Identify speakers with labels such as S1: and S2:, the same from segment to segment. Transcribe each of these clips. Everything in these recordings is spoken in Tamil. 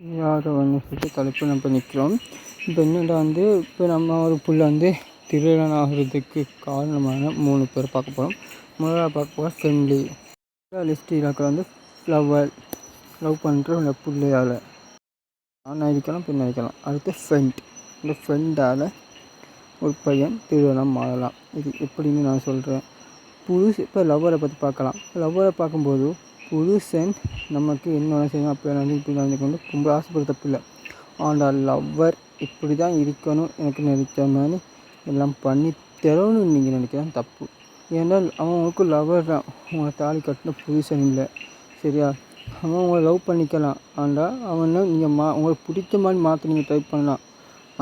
S1: யாரை சொல்லிட்டு தலைப்பு நம்ம நிற்கிறோம். இப்போ என்னடா இப்போ நம்ம ஒரு புள்ள திருமணம் ஆகிறதுக்கு காரணமான 3 பேர் பார்க்க போகிறோம். முதலாவது பார்க்க போகிற ஃப்ரெண்ட்லி லிஸ்ட் இலக்கில் லவ் பண்ணுற அந்த பிள்ளையால் ஆணாக இருக்கலாம் பெண்ணாக இருக்கலாம். அடுத்து ஃப்ரெண்ட், இந்த ஃப்ரெண்டால் ஒரு பையன் திருமணம் ஆகலாம். இது எப்படின்னு நான் சொல்கிறேன். இப்போ லவ்வரை பற்றி பார்க்கலாம். லவ்வரை பார்க்கும்போது புருஷன் நமக்கு என்ன செய்யணும் அப்போ இப்படி நடந்துக்கொண்டு ரொம்ப ஆசைப்படுத்தப்பில்லை. ஆனால் லவ்வர் இப்படி தான் இருக்கணும் எனக்கு நினைச்ச மாதிரி எல்லாம் பண்ணி தரணும்னு நீங்கள் நினைக்கிறேன் தப்பு. ஏன்னால் அவங்களுக்கு லவ்வர் தான், உங்களை தாலி கட்டின புருஷன் இல்லை. சரியா? அவன் உங்களை லவ் பண்ணிக்கலாம். ஆனால் அவனை நீங்கள் உங்களுக்கு பிடிச்ச மாதிரி மாற்ற நீங்கள் ட்ரை பண்ணலாம்.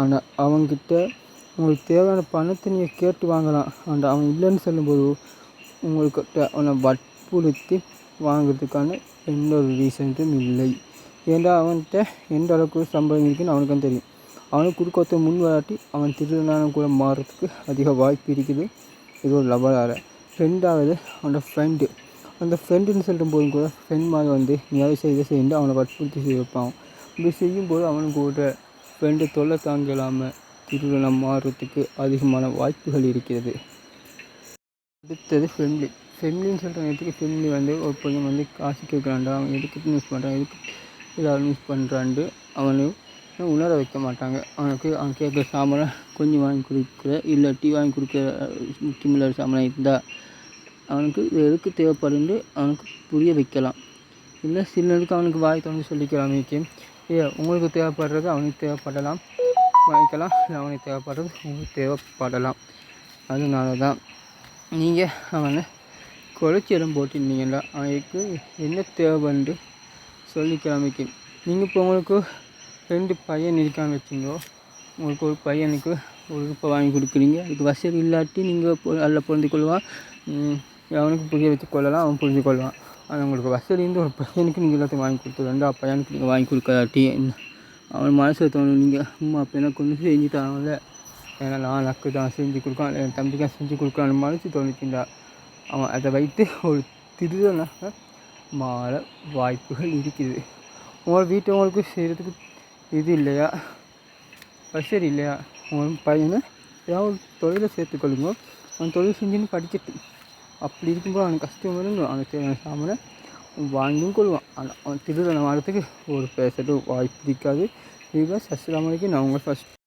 S1: ஆனால் அவங்கக்கிட்ட உங்களுக்கு தேவையான பணத்தை நீங்கள் கேட்டு வாங்கலாம். ஆனால் அவன் இல்லைன்னு சொல்லும்போது உங்கள்கிட்ட அவனை வற்புறுத்தி வாங்கிறதுக்கான எந்த ஒரு ரீசன்ஸும் இல்லை. ஏன்டா அவன்கிட்ட எந்த அளவுக்கு சம்பளம் இருக்குன்னு அவனுக்கும் தெரியும். அவனுக்கு கொடுக்க முன் வராட்டி அவன் திருநாளம் கூட மாறுறதுக்கு அதிக வாய்ப்பு இருக்குது. இது ஒரு லவரால். ரெண்டாவது அவனோட ஃப்ரெண்டு. அந்த ஃப்ரெண்டுன்னு சொல்லும்போது கூட ஃப்ரெண்ட் மாதிரி நீ அதை செய்ய செய்து அவனை வற்புறுத்தி செய்ய வைப்பான். இப்படி செய்யும்போது அவனுக்கு ஒரு ஃப்ரெண்டு தொல்லை தாங்கலாமல் திருநாளம் மாறுறதுக்கு அதிகமான வாய்ப்புகள் இருக்கிறது. அடுத்தது ஃபெமிலின்னு சொல்கிற நேரத்துக்கு ஃபெமிலி ஒரு பையன் காசு கேட்குறான்டா, அவன் எதுக்கு யூஸ் பண்ணுறான், எதுக்கு ஏதாவது யூஸ் பண்ணுறான்ட்டு அவனை உணர வைக்க மாட்டாங்க. அவன் கேட்குற சாமானை கொஞ்சம் வாங்கி கொடுக்குற இல்லாட்டி வாங்கி கொடுக்குற முக்கியமில்லாத சாமான் இருந்தால் அவனுக்கு இது எதுக்கு தேவைப்படுன்னு அவனுக்கு புரிய வைக்கலாம். இல்லை சிலருக்கு அவனுக்கு வாய் தோணுன்னு சொல்லிக்கலாம். உங்களுக்கு தேவைப்படுறது அவனுக்கு தேவைப்படலாம், வாங்கிக்கலாம். இல்லை அவனுக்கு தேவைப்படுறது உங்களுக்கு தேவைப்படலாம். அதனால தான் நீங்கள் அவனை குறைச்சிடம் போட்டிருந்தீங்கன்னா அவனுக்கு என்ன தேவைன்னு சொல்லிக்கிறாமிக்கு. நீங்கள் இப்போ உங்களுக்கு 2 பையன் இருக்கான்னு வச்சுங்கோ. உங்களுக்கு ஒரு பையனுக்கு ஒரு ரூபாய் வாங்கி கொடுக்குறீங்க. அதுக்கு வசதி இல்லாட்டி நீங்கள் நல்லா புரிந்து கொள்வான். அவனுக்கு புரிய வச்சு கொள்ளலாம், அவன் புரிஞ்சு கொள்வான். ஆனால் உங்களுக்கு வசதி ஒரு பையனுக்கு நீங்கள் எல்லாத்தையும் வாங்கி கொடுத்து 2 பையனுக்கு நீங்கள் வாங்கி கொடுக்காட்டி அவன் மனசில் தோணும், நீங்கள் அம்மா அப்போ எனக்கு கொஞ்சம் செஞ்சு தராங்கல்ல, ஏன்னா நான் நக்கு தான் செஞ்சு கொடுக்கான், என் தம்பிக்காக செஞ்சு கொடுக்கான்னு மனசு தோணிச்சுண்டா அவன் அதை வைத்து ஒரு திருடனாக மாற வாய்ப்புகள் இருக்குது. உங்கள் வீட்டை உங்களுக்கு செய்கிறதுக்கு இது இல்லையா, வசதி இல்லையா, உங்கள் பையனை ஏதாவது ஒரு தொழிலை சேர்த்துக்கொள்ளுங்க. அவன் தொழில் செஞ்சுன்னு படிக்கட்டு. அப்படி இருக்கும்போது அவனுக்கு கஷ்டம் வரும். அவனுக்கு தேவையான சாமானை வாங்கியும் கொள்வான். ஆனால் அவன் திருடனை மாறத்துக்கு ஒரு பேசுறது வாய்ப்பு இருக்காது. இதுதான் அஸ்ஸலாமு அலைக்கும். நான் உங்கள் ஃபஸ்ட்